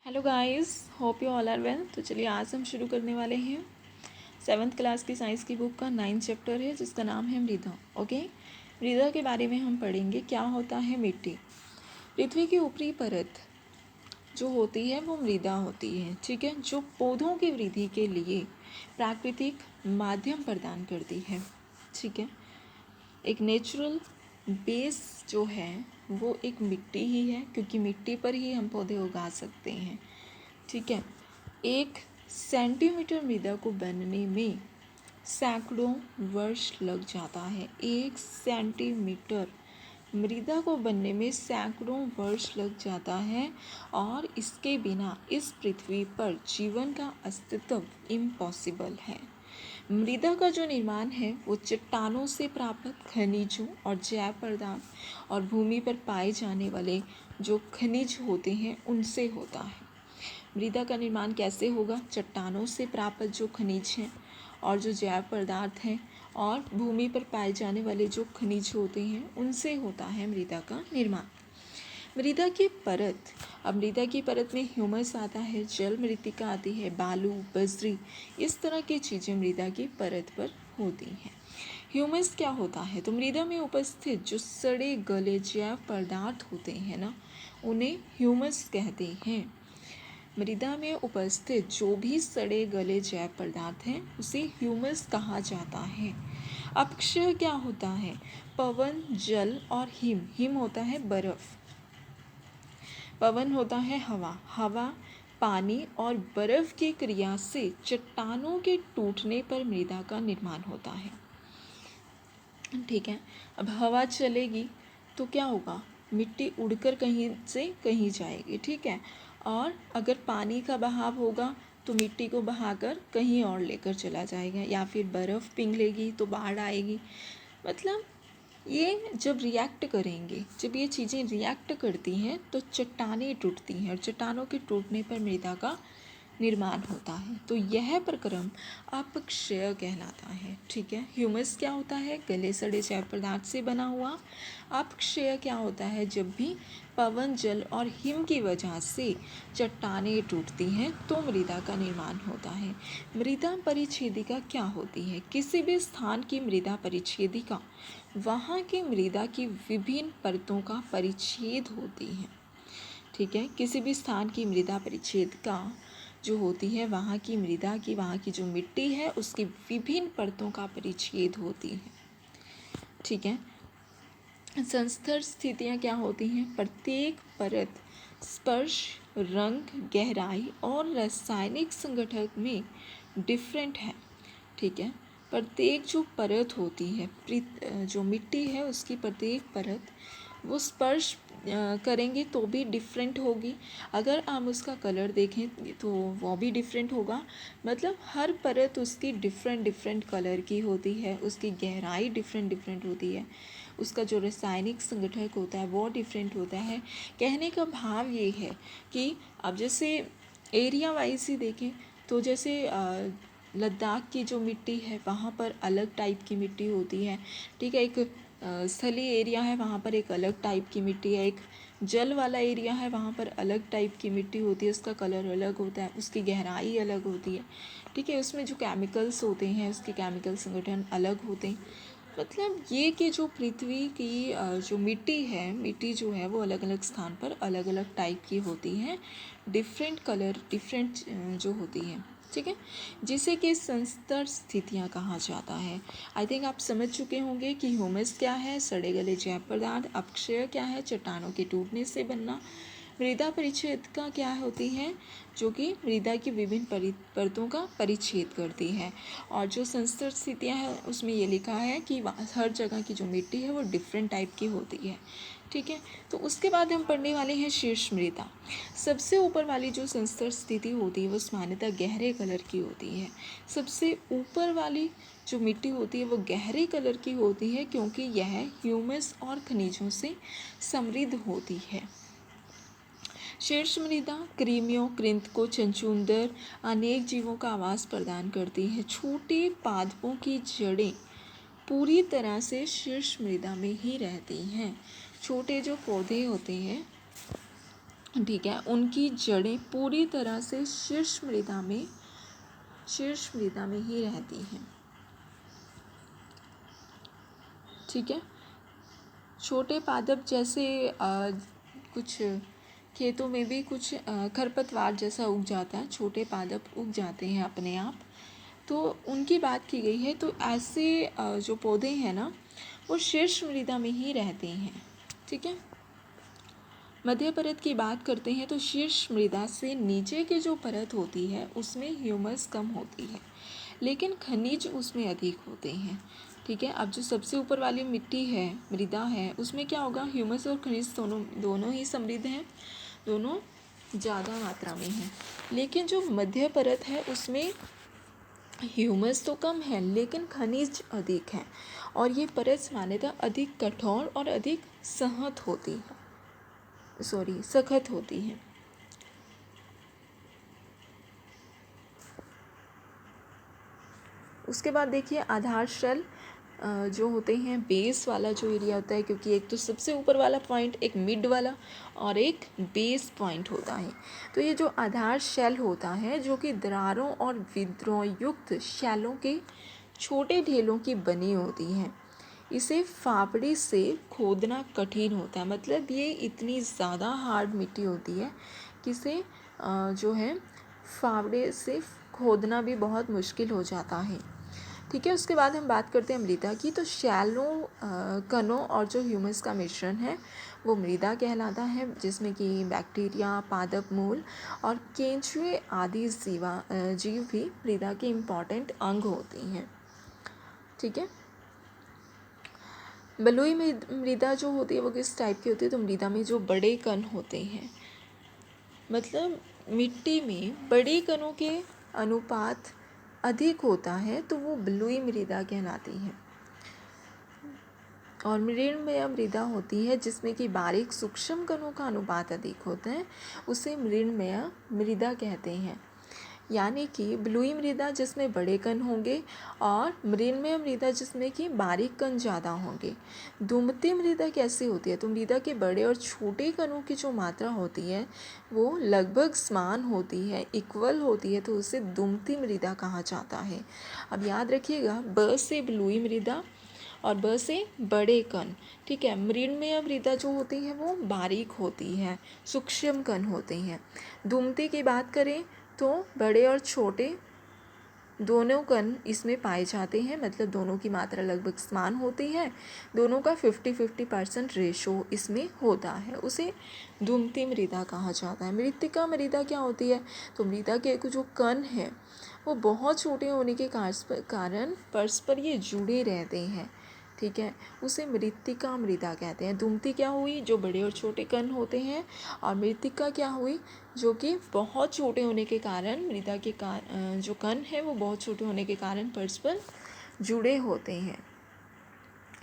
Hello guys, hope you all are well. तो चलिए आज हम शुरू करने वाले हैं 7th क्लास की साइंस की बुक का 9th चैप्टर है जिसका नाम है मृदा। ओके, मृदा के बारे में हम पढ़ेंगे। क्या होता है मिट्टी। पृथ्वी की ऊपरी परत जो होती है वो मृदा होती है, ठीक है, जो पौधों की वृद्धि के लिए प्राकृतिक माध्यम प्रदान करती है, ठीक है। एक नेचुरल बेस जो है वो एक मिट्टी ही है, क्योंकि मिट्टी पर ही हम पौधे उगा सकते हैं, ठीक है। 1 सेंटीमीटर मृदा को बनने में सैकड़ों वर्ष लग जाता है। 1 सेंटीमीटर मृदा को बनने में सैकड़ों वर्ष लग जाता है, और इसके बिना इस पृथ्वी पर जीवन का अस्तित्व इम्पॉसिबल है। मृदा का जो निर्माण है वो चट्टानों से प्राप्त खनिजों और जैव पदार्थ और भूमि पर पाए जाने वाले जो खनिज होते हैं उनसे होता है। मृदा का निर्माण कैसे होगा? चट्टानों से प्राप्त जो खनिज हैं और जो जैव पदार्थ हैं और भूमि पर पाए जाने वाले जो खनिज होते हैं उनसे होता है मृदा का निर्माण। मृदा की परत, अब मृदा की परत में ह्यूमस आता है, जल मृतिका आती है, बालू, बजरी, इस तरह की चीज़ें मृदा की परत पर होती हैं। ह्यूमस क्या होता है? तो मृदा में उपस्थित जो सड़े गले जैव पदार्थ होते हैं ना, उन्हें ह्यूमस कहते हैं। मृदा में उपस्थित जो भी सड़े गले जैव पदार्थ हैं उसे ह्यूमस कहा जाता है। अपक्षय क्या होता है? पवन, जल और हिम। हिम होता है बर्फ, पवन होता है हवा, हवा, पानी और बर्फ की क्रिया से चट्टानों के टूटने पर मृदा का निर्माण होता है, ठीक है। अब हवा चलेगी तो क्या होगा? मिट्टी उड़कर कहीं से कहीं जाएगी, ठीक है। और अगर पानी का बहाव होगा तो मिट्टी को बहाकर कहीं और लेकर चला जाएगा, या फिर बर्फ़ पिघलेगी लेगी तो बाढ़ आएगी। मतलब ये जब रिएक्ट करेंगे, जब ये चीज़ें रिएक्ट करती हैं तो चट्टानें टूटती हैं, और चट्टानों के टूटने पर मृदा का निर्माण होता है। तो यह प्रक्रम अपक्षय कहलाता है, ठीक है। ह्यूमस क्या होता है? गले सड़े जैव पदार्थ से बना हुआ। अपक्षय क्या होता है? जब भी पवन, जल और हिम की वजह से चट्टानें टूटती हैं तो मृदा का निर्माण होता है। मृदा परिच्छेदिका क्या होती है? किसी भी स्थान की मृदा परिच्छेदिका वहाँ की मृदा की विभिन्न परतों का परिच्छेद होती है, ठीक है। किसी भी स्थान की मृदा परिच्छेदिका जो होती है वहाँ की मृदा की, वहाँ की जो मिट्टी है उसकी विभिन्न परतों का परिच्छेद होती है, ठीक है। संस्तर स्थितियाँ क्या होती हैं? प्रत्येक परत स्पर्श, रंग, गहराई और रासायनिक संगठन में डिफरेंट है, ठीक है। प्रत्येक जो परत होती है, जो मिट्टी है उसकी प्रत्येक परत वो स्पर्श करेंगे तो भी डिफरेंट होगी। अगर आप उसका कलर देखें तो वो भी डिफरेंट होगा। मतलब हर परत उसकी डिफरेंट डिफरेंट कलर की होती है, उसकी गहराई डिफरेंट डिफरेंट होती है, उसका जो रासायनिक संगठक होता है वो डिफरेंट होता है। कहने का भाव ये है कि अब जैसे एरिया वाइज ही देखें तो जैसे लद्दाख की जो मिट्टी है वहाँ पर अलग टाइप की मिट्टी होती है, ठीक है। एक स्थलीय एरिया है वहाँ पर एक अलग टाइप की मिट्टी है, एक जल वाला एरिया है वहाँ पर अलग टाइप की मिट्टी होती है, उसका कलर अलग होता है, उसकी गहराई अलग होती है, ठीक है। उसमें जो केमिकल्स होते हैं उसके केमिकल संगठन अलग होते हैं। मतलब ये कि जो पृथ्वी की जो मिट्टी है, मिट्टी जो है वो अलग अलग स्थान पर अलग अलग टाइप की होती है, डिफरेंट कलर डिफरेंट जो होती है, ठीक है, जिसे कि संस्तर स्थितियाँ कहा जाता है। आई थिंक आप समझ चुके होंगे कि ह्यूमस क्या है, सड़े गले जैव पदार्थ, अपक्षय क्या है, चट्टानों के टूटने से बनना, मृदा परिच्छेदिका क्या होती है, जो कि मृदा की विभिन्न परतों का परिच्छेद करती है। और जो संस्तर स्थितियाँ हैं उसमें ये लिखा है कि हर जगह की जो मिट्टी है वो डिफरेंट टाइप की होती है, ठीक है। तो उसके बाद हम पढ़ने वाले हैं शीर्ष मृदा। सबसे ऊपर वाली जो संस्तर स्थिति होती है वो सामान्यतः गहरे कलर की होती है। सबसे ऊपर वाली जो मिट्टी होती है वो गहरे कलर की होती है, क्योंकि यह ह्यूमस और खनिजों से समृद्ध होती है। शीर्ष मृदा कृमियों, कृंतकों, चंचूंदर अनेक जीवों का आवास प्रदान करती है। छोटे पादपों की जड़ें पूरी तरह से शीर्ष मृदा में ही रहती हैं। छोटे जो पौधे होते हैं ठीक है, उनकी जड़ें पूरी तरह से शीर्ष मृदा में ही रहती हैं। ठीक है, छोटे पादप जैसे कुछ खेतों में भी कुछ खरपतवार जैसा उग जाता है, छोटे पादप उग जाते हैं अपने आप, तो उनकी बात की गई है। तो ऐसे जो पौधे हैं ना, वो शीर्ष मृदा में ही रहते हैं। ठीक है, मध्य परत की बात करते हैं तो शीर्ष मृदा से नीचे की जो परत होती है उसमें ह्यूमस कम होती है, लेकिन खनिज उसमें अधिक होते हैं। ठीक है, अब जो सबसे ऊपर वाली मिट्टी है, मृदा है, उसमें क्या होगा, ह्यूमस और खनिज दोनों ही समृद्ध हैं, दोनों ज़्यादा मात्रा में हैं। लेकिन जो मध्य परत है उसमें ह्यूमस तो कम है लेकिन खनिज अधिक हैं, और ये परत सामान्यतः अधिक कठोर और अधिक सख्त होती है। उसके बाद देखिए आधार शेल जो होते हैं, बेस वाला जो एरिया होता है, क्योंकि एक तो सबसे ऊपर वाला पॉइंट, एक मिड वाला और एक बेस पॉइंट होता है। तो ये जो आधार शेल होता है जो कि दरारों और विद्रोह युक्त शैलों के छोटे ढेलों की बनी होती है, इसे फावड़े से खोदना कठिन होता है। मतलब ये इतनी ज़्यादा हार्ड मिट्टी होती है कि इसे जो है फावड़े से खोदना भी बहुत मुश्किल हो जाता है। ठीक है, उसके बाद हम बात करते हैं मृदा की। तो शैलों कणों और जो ह्यूमस का मिश्रण है वो मृदा कहलाता है, जिसमें कि बैक्टीरिया, पादप मूल और केंचुए आदि जीव भी मृदा के इम्पॉर्टेंट अंग होते हैं। ठीक है, बलुई मृदा जो होती है वो किस टाइप की होती है, तो मृदा में जो बड़े कण होते हैं, मतलब मिट्टी में बड़े कणों के अनुपात अधिक होता है तो वो बलुई मृदा कहलाती है। और मृण्मय मृदा होती है जिसमें कि बारीक सूक्ष्म कणों का अनुपात अधिक होता है, उसे मृण्मय मृदा कहते हैं। यानी कि बलुई मृदा जिसमें बड़े कण होंगे और मृण्मय मृदा जिसमें कि बारीक कण ज़्यादा होंगे। दुमती मृदा कैसी होती है, तो मृदा के बड़े और छोटे कणों की जो मात्रा होती है वो लगभग समान होती है, इक्वल होती है, तो उसे दुमती मृदा कहा जाता है। अब याद रखिएगा, ब से बलुई मृदा और ब से बड़े कण। ठीक है, मृण्मय मृदा जो होती है वो बारीक होती है, सूक्ष्म कण होते हैं। दुमती की बात करें तो बड़े और छोटे दोनों कण इसमें पाए जाते हैं, मतलब दोनों की मात्रा लगभग समान होती है, दोनों का 50-50% रेशो इसमें होता है, उसे दुमती मृदा कहा जाता है। मृत्तिका मृदा क्या होती है, तो मृदा के जो कण हैं वो बहुत छोटे होने के कारण परस्पर ये जुड़े रहते हैं। ठीक है, उसे मृत्तिका मृदा कहते हैं। दुमती क्या हुई, जो बड़े और छोटे कण होते हैं, और मृत्तिका क्या हुई, जो कि बहुत छोटे होने के कारण मृदा के जो कण है वो बहुत छोटे होने के कारण परस्पर जुड़े होते हैं,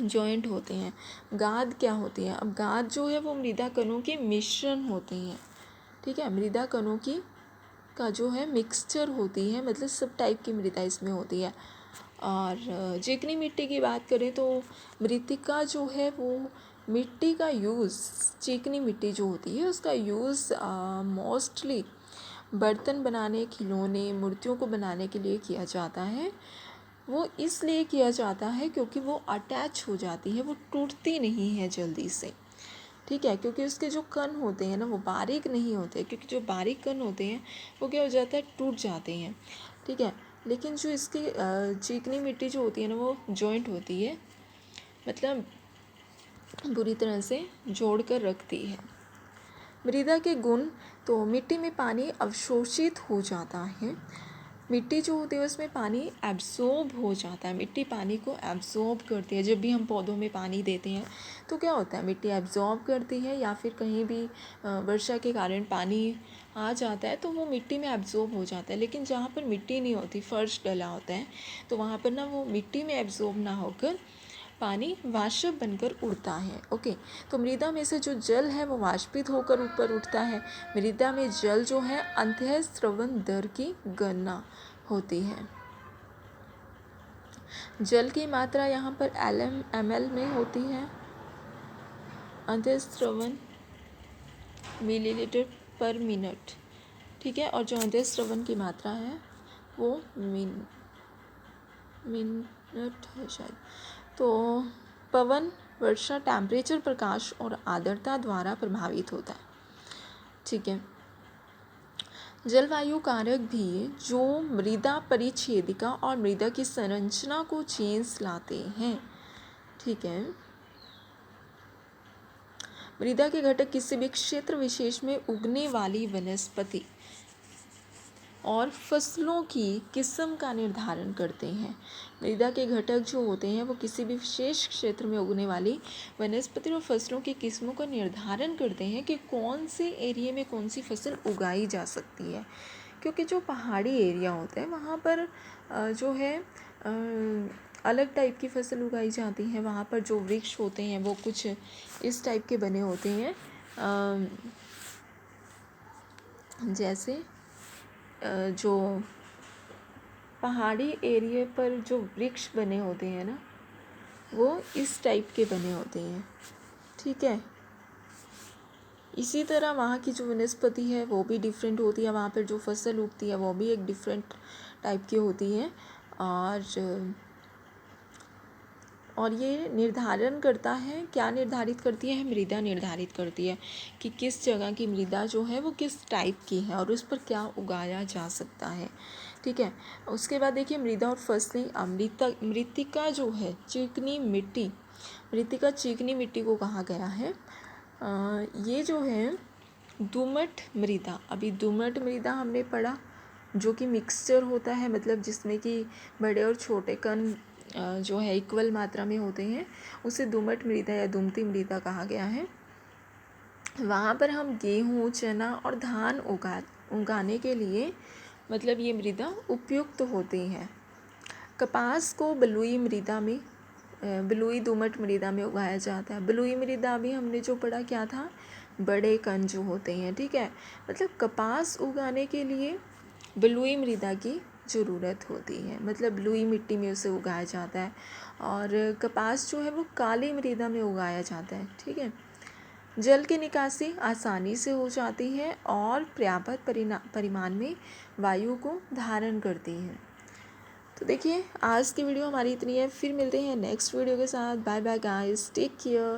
जॉइंट होते हैं। गाद क्या होती है, अब गाद जो है वो मृदा कणों के मिश्रण होते हैं। ठीक है, मृदा कणों का जो है मिक्सचर होती है, मतलब सब टाइप की मृदा इसमें होती है। और चिकनी मिट्टी की बात करें तो मृत्तिका जो है वो मिट्टी का यूज़, चिकनी मिट्टी जो होती है उसका यूज़ मोस्टली बर्तन बनाने, खिलौने, मूर्तियों को बनाने के लिए किया जाता है। वो इसलिए किया जाता है क्योंकि वो अटैच हो जाती है, वो टूटती नहीं है जल्दी से। ठीक है, क्योंकि उसके जो कण होते हैं ना वो बारीक नहीं होते, क्योंकि जो बारीक कण होते हैं वो क्या हो जाता है, टूट जाते हैं। ठीक है, लेकिन जो इसकी चिकनी मिट्टी जो होती है ना वो जॉइंट होती है, मतलब बुरी तरह से जोड़ कर रखती है। मृदा के गुण, तो मिट्टी में पानी अवशोषित हो जाता है, मिट्टी जो होती है उसमें पानी एब्जॉर्ब हो जाता है, मिट्टी पानी को एब्जॉर्ब करती है। जब भी हम पौधों में पानी देते हैं तो क्या होता है, मिट्टी एब्जॉर्ब करती है, या फिर कहीं भी वर्षा के कारण पानी आ जाता है तो वो मिट्टी में एब्जॉर्ब हो जाता है। लेकिन जहाँ पर मिट्टी नहीं होती, फर्श डला होता है, तो वहाँ पर ना वो मिट्टी में एब्जॉर्ब ना होकर पानी वाष्प बनकर उड़ता है। ओके, तो मृदा में से जो जल है वो वाष्पित होकर ऊपर उठता है। मृदा में जल जो है अंतःस्रवण दर की गणना होती है। जल की मात्रा यहाँ पर ml में होती है, अंतःस्रवण मिलीलीटर पर मिनट, ठीक है। और जो अंत्य श्रवण की मात्रा है वो मिनट है शायद। तो पवन, वर्षा, टेम्परेचर, प्रकाश और आर्द्रता द्वारा प्रभावित होता है, ठीक है। जलवायु कारक भी जो मृदा परिच्छेदिका और मृदा की संरचना को चेंज लाते हैं, ठीक है। मृदा के घटक किसी भी क्षेत्र विशेष में उगने वाली वनस्पति और फसलों की किस्म का निर्धारण करते हैं। मृदा के घटक जो होते हैं वो किसी भी विशेष क्षेत्र में उगने वाली वनस्पति और फसलों की किस्मों का निर्धारण करते हैं कि कौन से एरिया में कौन सी फसल उगाई जा सकती है। क्योंकि जो पहाड़ी एरिया होता है वहाँ पर जो है अलग टाइप की फसल उगाई जाती है। वहाँ पर जो वृक्ष होते हैं वो कुछ इस टाइप के बने होते हैं, जैसे जो पहाड़ी एरिया पर जो वृक्ष बने होते हैं ना वो इस टाइप के बने होते हैं, ठीक है। इसी तरह वहाँ की जो वनस्पति है वो भी डिफरेंट होती है, वहाँ पर जो फसल उगती है वो भी एक डिफरेंट टाइप की होती है। और ये निर्धारण करता है, क्या निर्धारित करती है, मृदा निर्धारित करती है कि किस जगह की मृदा जो है वो किस टाइप की है और उस पर क्या उगाया जा सकता है, ठीक है। उसके बाद देखिए मृदा और फसलें। मृत्तिका जो है चिकनी मिट्टी, मृत्तिका चिकनी मिट्टी को कहा गया है। ये जो है दोमट मृदा, अभी दोमट मृदा हमने पढ़ा जो कि मिक्सचर होता है, मतलब जिसमें कि बड़े और छोटे कण जो है इक्वल मात्रा में होते हैं, उसे दोमट मृदा या दुमती मृदा कहा गया है। वहाँ पर हम गेहूँ, चना और धान उगाने के लिए मतलब ये मृदा उपयुक्त होती हैं। कपास को बलुई दोमट मृदा में उगाया जाता है। बलुई मृदा भी हमने जो पढ़ा क्या था, बड़े कण जो होते हैं, ठीक है। मतलब कपास उगाने के लिए बलुई मृदा की ज़रूरत होती है, मतलब बलुई मिट्टी में उसे उगाया जाता है। और कपास जो है वो काली मृदा में उगाया जाता है, ठीक है। जल की निकासी आसानी से हो जाती है और पर्याप्त परिमाण में वायु को धारण करती है। तो देखिए आज की वीडियो हमारी इतनी है, फिर मिलते हैं नेक्स्ट वीडियो के साथ। Bye bye guys, take care.